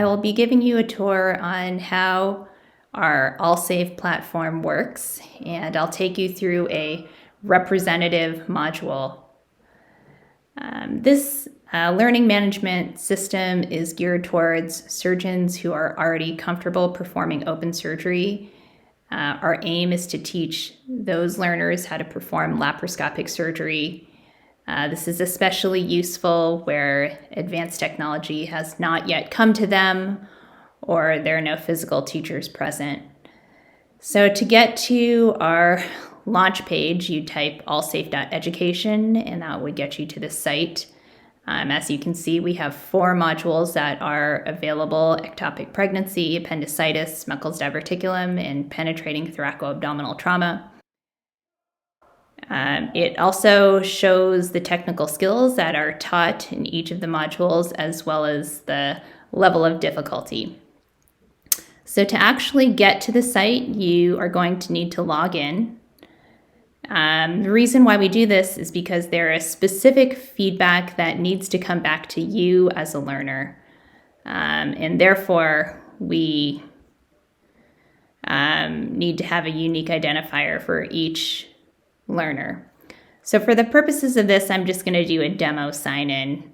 I will be giving you a tour on how our AllSafe platform works, and I'll take you through a representative module. This learning management system is geared towards surgeons who are already comfortable performing open surgery. Our aim is to teach those learners how to perform laparoscopic surgery. This is especially useful where advanced technology has not yet come to them or there are no physical teachers present. So to get to our launch page, you type allsafe.education and that would get you to the site. As you can see, we have 4 modules that are available: ectopic pregnancy, appendicitis, Meckel's diverticulum, and penetrating thoracoabdominal trauma. It also shows the technical skills that are taught in each of the modules, as well as the level of difficulty. So to actually get to the site, you are going to need to log in. The reason why we do this is because there is specific feedback that needs to come back to you as a learner. And therefore, we need to have a unique identifier for each learner. So for the purposes of this, I'm just going to do a demo sign-in.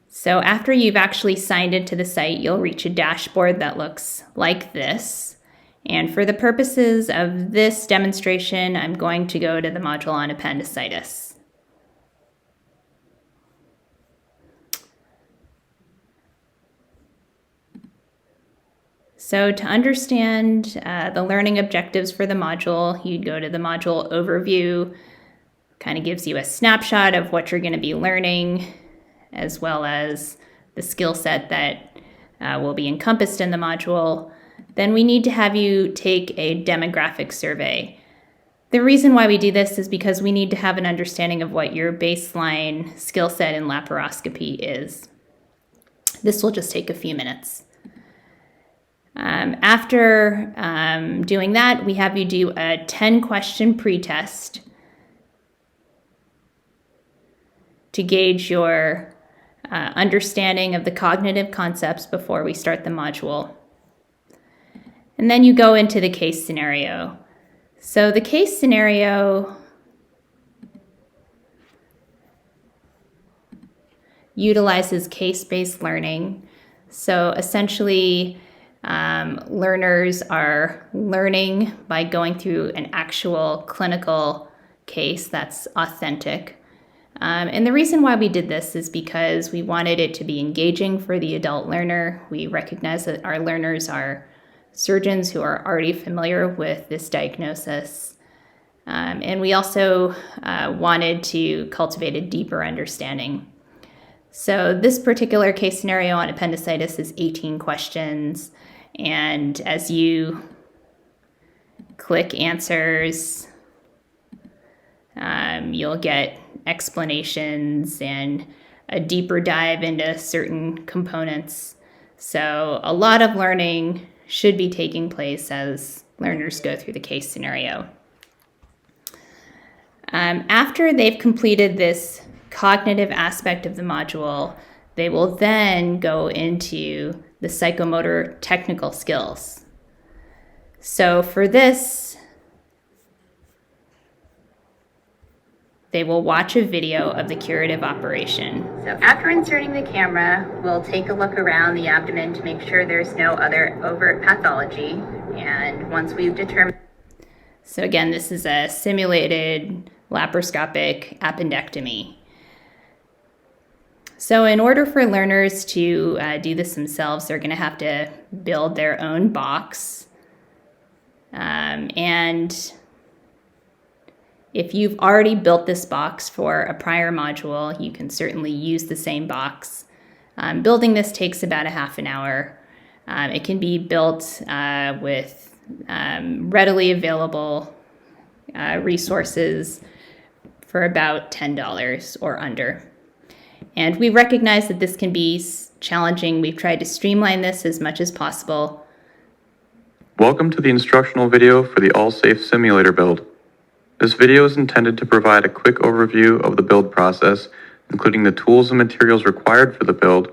So after you've actually signed into the site, you'll reach a dashboard that looks like this. And for the purposes of this demonstration, I'm going to go to the module on appendicitis. So to understand the learning objectives for the module, you'd go to the module overview. Kind of gives you a snapshot of what you're going to be learning, as well as the skill set that will be encompassed in the module. Then we need to have you take a demographic survey. The reason why we do this is because we need to have an understanding of what your baseline skill set in laparoscopy is. This will just take a few minutes. After doing that, we have you do a 10-question pretest to gauge your understanding of the cognitive concepts before we start the module. And then you go into the case scenario. So the case scenario utilizes case-based learning. So essentially, learners are learning by going through an actual clinical case that's authentic. And the reason why we did this is because we wanted it to be engaging for the adult learner. We recognize that our learners are surgeons who are already familiar with this diagnosis. And we also wanted to cultivate a deeper understanding. So this particular case scenario on appendicitis is 18 questions. And as you click answers, you'll get explanations and a deeper dive into certain components. So a lot of learning should be taking place as learners go through the case scenario. After they've completed this cognitive aspect of the module, they will then go into the psychomotor technical skills. So for this, they will watch a video of the curative operation. So after inserting the camera, we'll take a look around the abdomen to make sure there's no other overt pathology. And once we've determined... So again, this is a simulated laparoscopic appendectomy. So in order for learners to do this themselves, they're going to have to build their own box. And if you've already built this box for a prior module, you can certainly use the same box. Building this takes about a half an hour. It can be built with readily available resources for about $10 or under. And we recognize that this can be challenging. We've tried to streamline this as much as possible. Welcome to the instructional video for the AllSafe simulator build. This video is intended to provide a quick overview of the build process, including the tools and materials required for the build.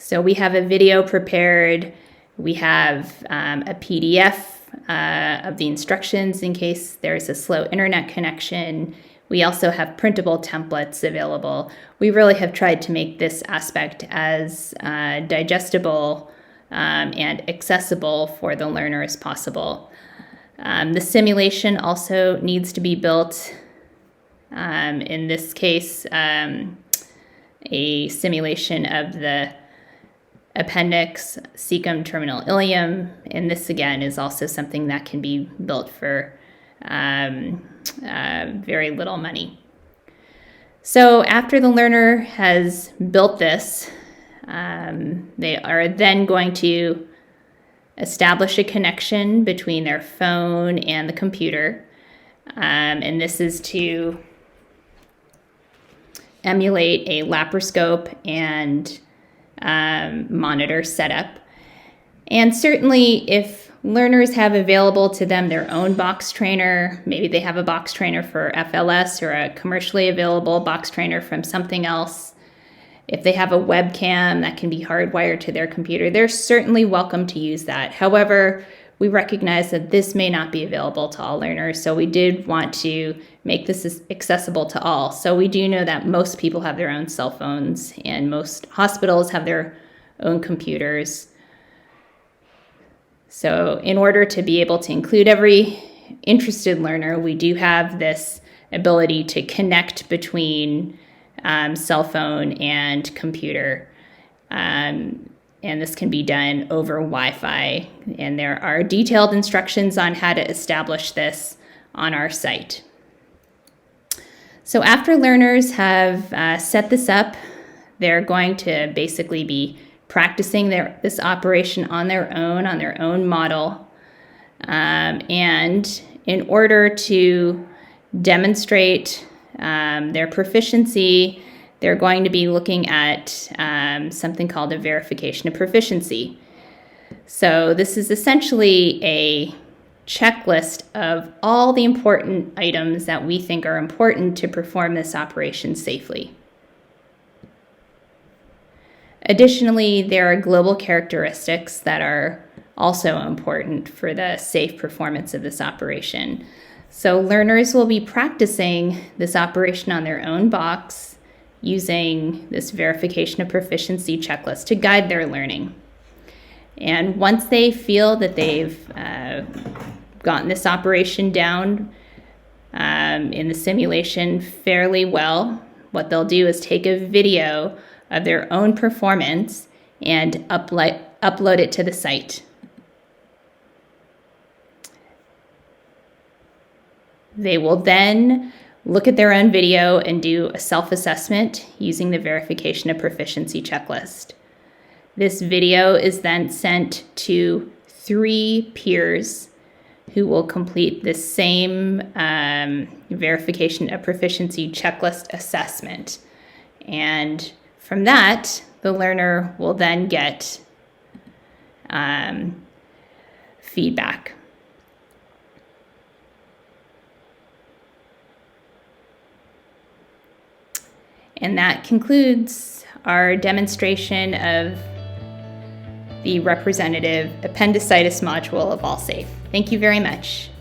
So we have a video prepared, we have a PDF of the instructions in case there's a slow internet connection. We also have printable templates available. We really have tried to make this aspect as digestible and accessible for the learner as possible. The simulation also needs to be built. In this case, a simulation of the appendix, cecum, terminal ileum, and this again is also something that can be built for very little money. So after the learner has built this, they are then going to establish a connection between their phone and the computer, and this is to emulate a laparoscope and monitor setup. And certainly if learners have available to them their own box trainer, maybe they have a box trainer for FLS or a commercially available box trainer from something else, if they have a webcam that can be hardwired to their computer, they're certainly welcome to use that. However, we recognize that this may not be available to all learners, so we did want to make this accessible to all. So we do know that most people have their own cell phones and most hospitals have their own computers. So in order to be able to include every interested learner, we do have this ability to connect between cell phone and computer. And this can be done over Wi-Fi. And there are detailed instructions on how to establish this on our site. So after learners have set this up, they're going to basically be practicing this operation on their own model. And in order to demonstrate their proficiency, they're going to be looking at something called a verification of proficiency. So this is essentially a checklist of all the important items that we think are important to perform this operation safely. Additionally, there are global characteristics that are also important for the safe performance of this operation. So learners will be practicing this operation on their own box using this verification of proficiency checklist to guide their learning. And once they feel that they've gotten this operation down in the simulation fairly well, what they'll do is take a video of their own performance and upload it to the site. They will then look at their own video and do a self-assessment using the verification of proficiency checklist. This video is then sent to 3 peers who will complete the same verification of proficiency checklist assessment. And from that, the learner will then get feedback. And that concludes our demonstration of the representative appendicitis module of AllSafe. Thank you very much.